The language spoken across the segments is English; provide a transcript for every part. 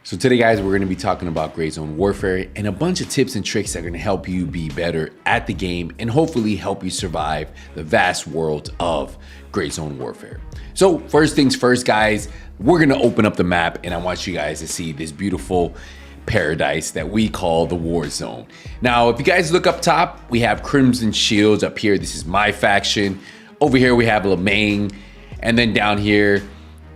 So today, guys, we're gonna be talking about Gray Zone Warfare and a bunch of tips and tricks that are gonna help you be better at the game and hopefully help you survive the vast world of Gray Zone Warfare. So first things first, guys, we're gonna open up the map and I want you guys to see this beautiful paradise that we call the War Zone. Now, if you guys look up top, we have Crimson Shields up here. This is my faction. Over here, we have Lemang. And then down here,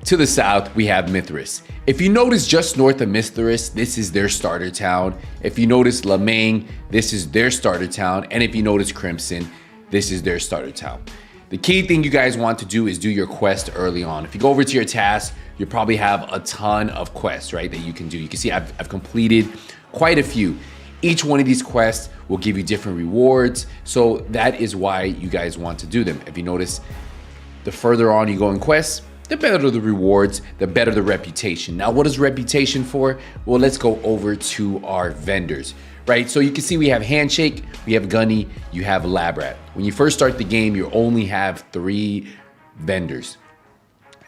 to the south, we have Mithras. If you notice just north of Mithras, this is their starter town. If you notice Lemang, this is their starter town. And if you notice Crimson, this is their starter town. The key thing you guys want to do is do your quest early on. If you go over to your task, you probably have a ton of quests, right, that you can do. You can see I've completed quite a few. Each one of these quests will give you different rewards. So that is why you guys want to do them. If you notice, the further on you go in quests, the better the rewards, the better the reputation. Now, what is reputation for? Well, let's go over to our vendors, right? So you can see we have Handshake, we have Gunny, you have Lab Rat. When you first start the game, you only have 3 vendors.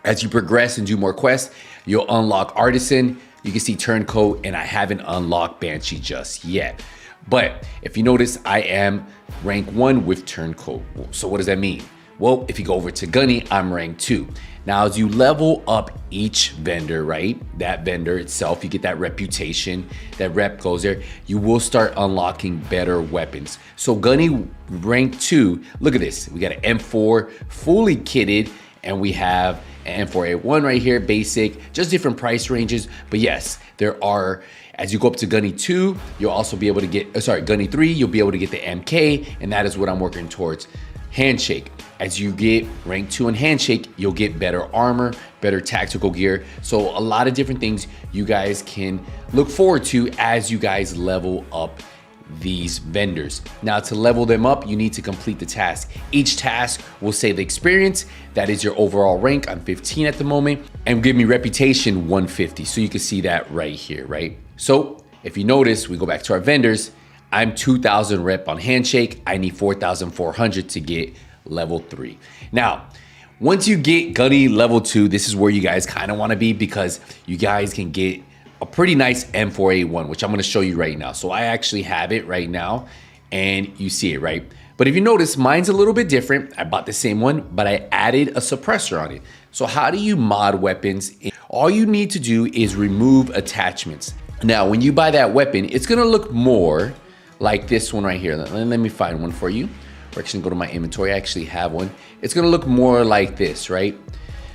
As you progress and do more quests, you'll unlock Artisan, you can see Turncoat, and I haven't unlocked Banshee just yet. But if you notice, I am rank 1 with Turncoat. So what does that mean? Well, if you go over to Gunny, I'm rank 2. Now, as you level up each vendor, right? That vendor itself, you get that reputation, that rep goes there, you will start unlocking better weapons. So Gunny rank 2, look at this. We got an M4 fully kitted, and we have an M4A1 right here, basic, just different price ranges. But yes, there are, as you go up to Gunny 2, you'll also be able to get, Gunny 3, you'll be able to get the MK, and that is what I'm working towards. Handshake. As you get rank 2 in Handshake, you'll get better armor, better tactical gear. So a lot of different things you guys can look forward to as you guys level up these vendors. Now, to level them up, you need to complete the task. Each task will say the experience, that is your overall rank. I'm 15 at the moment, and give me reputation 150. So you can see that right here, right? So if you notice, we go back to our vendors, I'm 2,000 rep on Handshake. I need 4,400 to get level 3. Now, once you get Gunny level 2, this is where you guys kind of want to be because you guys can get a pretty nice M4A1, which I'm going to show you right now. So I actually have it right now and you see it, right? But if you notice, mine's a little bit different. I bought the same one, but I added a suppressor on it. So how do you mod weapons? All you need to do is remove attachments. Now, when you buy that weapon, it's going to look more like this one right here. Let me find one for you. We're actually gonna go to my inventory. I actually have one. It's gonna look more like this, right?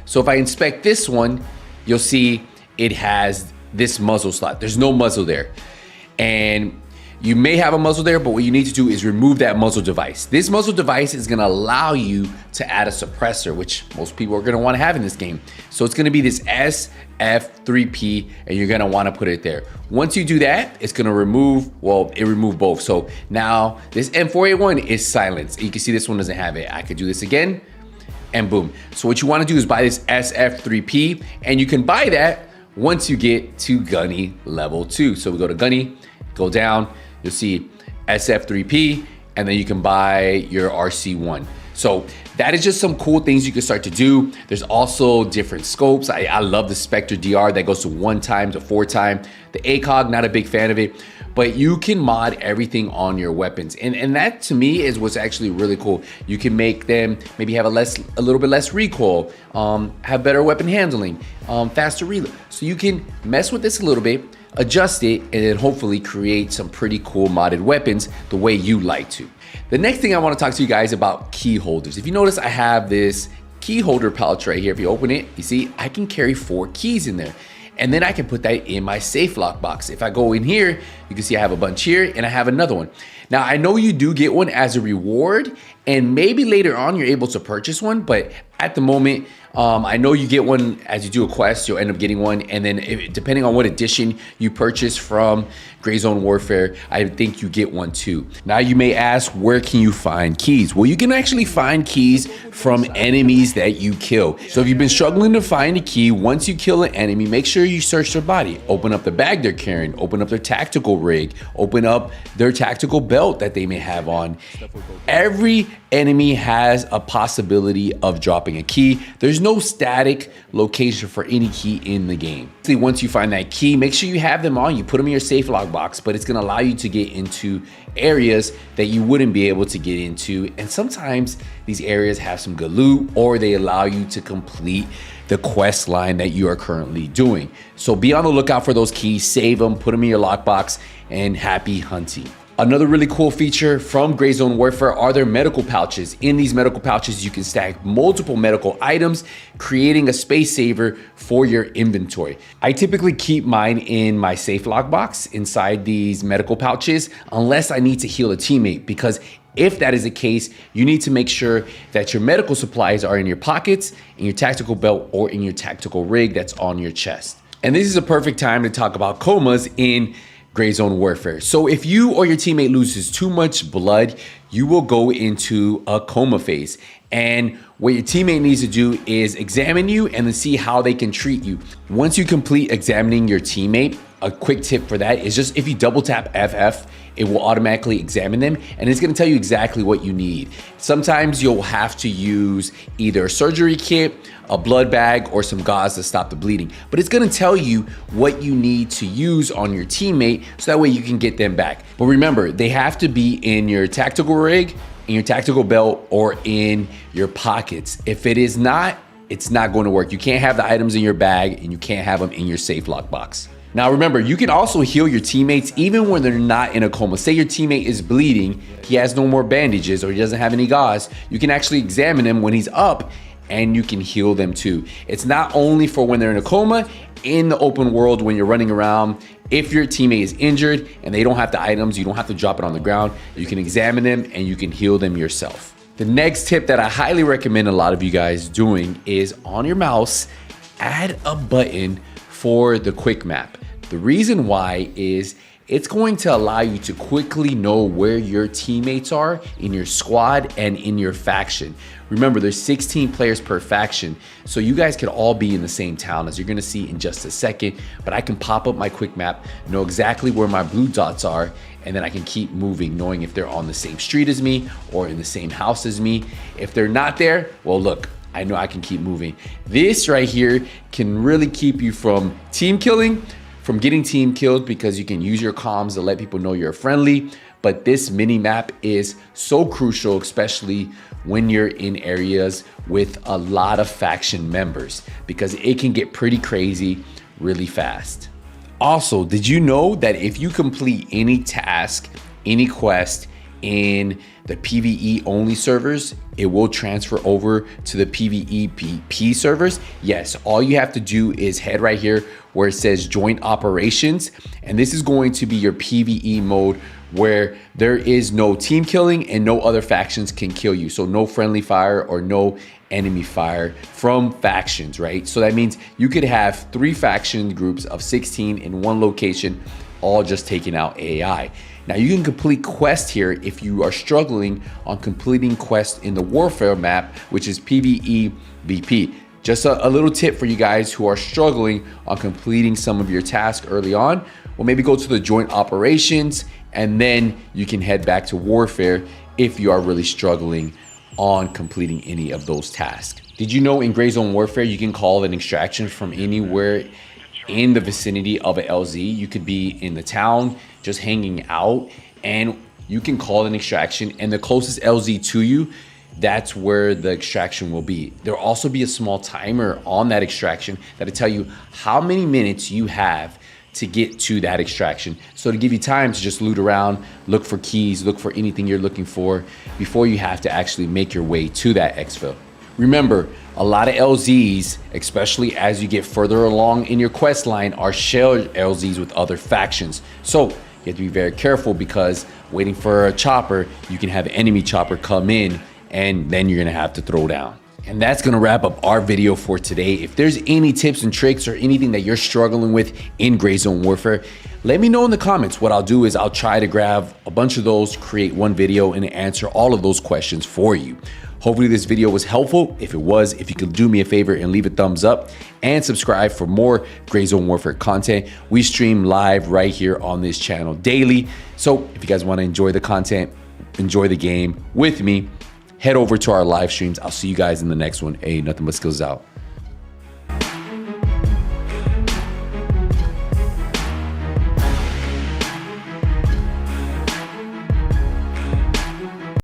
So if I inspect this one, you'll see it has this muzzle slot. There's no muzzle there. And you may have a muzzle there, but what you need to do is remove that muzzle device. This muzzle device is gonna allow you to add a suppressor, which most people are gonna wanna have in this game. So it's gonna be this SF3P, and you're gonna wanna put it there. Once you do that, it's gonna remove, well, it removed both. So now this M4A1 is silenced. You can see this one doesn't have it. I could do this again, and boom. So what you wanna do is buy this SF3P, and you can buy that once you get to Gunny level 2. So we go to Gunny, go down, you'll see SF3P, and then you can buy your RC1. So that is just some cool things you can start to do. There's also different scopes. I love the Spectre DR that goes to 1 time to 4 time. The ACOG, not a big fan of it, but you can mod everything on your weapons. And that to me is what's actually really cool. You can make them maybe have a little bit less recoil, have better weapon handling, faster reload. So you can mess with this a little bit, adjust it, and then hopefully create some pretty cool modded weapons the way you like to. The next thing I want to talk to you guys about key holders. If you notice, I have this key holder pouch right here. If you open it, you see I can carry 4 keys in there. And then I can put that in my safe lock box. If I go in here, you can see I have a bunch here and I have another one. Now, I know you do get one as a reward, and maybe later on you're able to purchase one, but at the moment, I know you get one as you do a quest, you'll end up getting one, and then depending on what edition you purchase from Gray Zone Warfare, I think you get one too. Now you may ask, where can you find keys? Well, you can actually find keys from enemies that you kill. So if you've been struggling to find a key, once you kill an enemy, make sure you search their body. Open up the bag they're carrying, open up their tactical rig, open up their tactical belt that they may have on. Every enemy has a possibility of dropping a key. There's no static location for any key in the game. Once you find that key, make sure you have them on you, put them in your safe lock box, but it's gonna allow you to get into areas that you wouldn't be able to get into. And sometimes these areas have some good loot, or they allow you to complete the quest line that you are currently doing. So be on the lookout for those keys, save them, put them in your lockbox, and happy hunting. Another really cool feature from Gray Zone Warfare are their medical pouches. In these medical pouches, you can stack multiple medical items, creating a space saver for your inventory. I typically keep mine in my safe lockbox inside these medical pouches, unless I need to heal a teammate, because if that is the case, you need to make sure that your medical supplies are in your pockets, in your tactical belt, or in your tactical rig that's on your chest. And this is a perfect time to talk about comas in Gray Zone Warfare. So if you or your teammate loses too much blood, you will go into a coma phase. And what your teammate needs to do is examine you and then see how they can treat you. Once you complete examining your teammate, a quick tip for that is just if you double tap FF, it will automatically examine them and it's gonna tell you exactly what you need. Sometimes you'll have to use either a surgery kit, a blood bag, or some gauze to stop the bleeding. But it's gonna tell you what you need to use on your teammate so that way you can get them back. But remember, they have to be in your tactical rig, in your tactical belt, or in your pockets. If it is not, it's not going to work. You can't have the items in your bag and you can't have them in your safe lockbox. Now remember, you can also heal your teammates even when they're not in a coma. Say your teammate is bleeding, he has no more bandages, or he doesn't have any gauze. You can actually examine him when he's up and you can heal them too. It's not only for when they're in a coma, in the open world when you're running around. If your teammate is injured and they don't have the items, you don't have to drop it on the ground. You can examine them and you can heal them yourself. The next tip that I highly recommend a lot of you guys doing is on your mouse, add a button for the quick map. The reason why is it's going to allow you to quickly know where your teammates are in your squad and in your faction. Remember, there's 16 players per faction, so you guys could all be in the same town, as you're gonna see in just a second, but I can pop up my quick map, know exactly where my blue dots are, and then I can keep moving, knowing if they're on the same street as me or in the same house as me. If they're not there, well, look, I know I can keep moving. This right here can really keep you from team killing, from getting team killed, because you can use your comms to let people know you're friendly. But this mini map is so crucial, especially when you're in areas with a lot of faction members, because it can get pretty crazy really fast. Also, did you know that if you complete any task, any quest in the PvE only servers, it will transfer over to the PvEP servers? Yes, all you have to do is head right here where it says joint operations, and this is going to be your PvE mode where there is no team killing and no other factions can kill you. So no friendly fire or no enemy fire from factions, right? So that means you could have 3 faction groups of 16 in one location, all just taking out AI. Now you can complete quests here if you are struggling on completing quests in the warfare map, which is PvEVP. Just a little tip for you guys who are struggling on completing some of your tasks early on. Well, maybe go to the joint operations and then you can head back to warfare if you are really struggling on completing any of those tasks. Did you know in Gray Zone Warfare, you can call an extraction from anywhere in the vicinity of a LZ? You could be in the town, just hanging out, and you can call an extraction, and the closest LZ to you, that's where the extraction will be. There'll also be a small timer on that extraction that'll tell you how many minutes you have to get to that extraction. So to give you time to just loot around, look for keys, look for anything you're looking for before you have to actually make your way to that exfil. Remember, a lot of LZs, especially as you get further along in your quest line, are shared LZs with other factions. So you have to be very careful, because waiting for a chopper, you can have an enemy chopper come in and then you're gonna have to throw down. And that's gonna wrap up our video for today. If there's any tips and tricks or anything that you're struggling with in Gray Zone Warfare, let me know in the comments. What I'll do is I'll try to grab a bunch of those, create one video, and answer all of those questions for you. Hopefully this video was helpful. If it was, if you could do me a favor and leave a thumbs up and subscribe for more Gray Zone Warfare content. We stream live right here on this channel daily. So if you guys wanna enjoy the content, enjoy the game with me, head over to our live streams. I'll see you guys in the next one. Hey, Nothing But Skills out.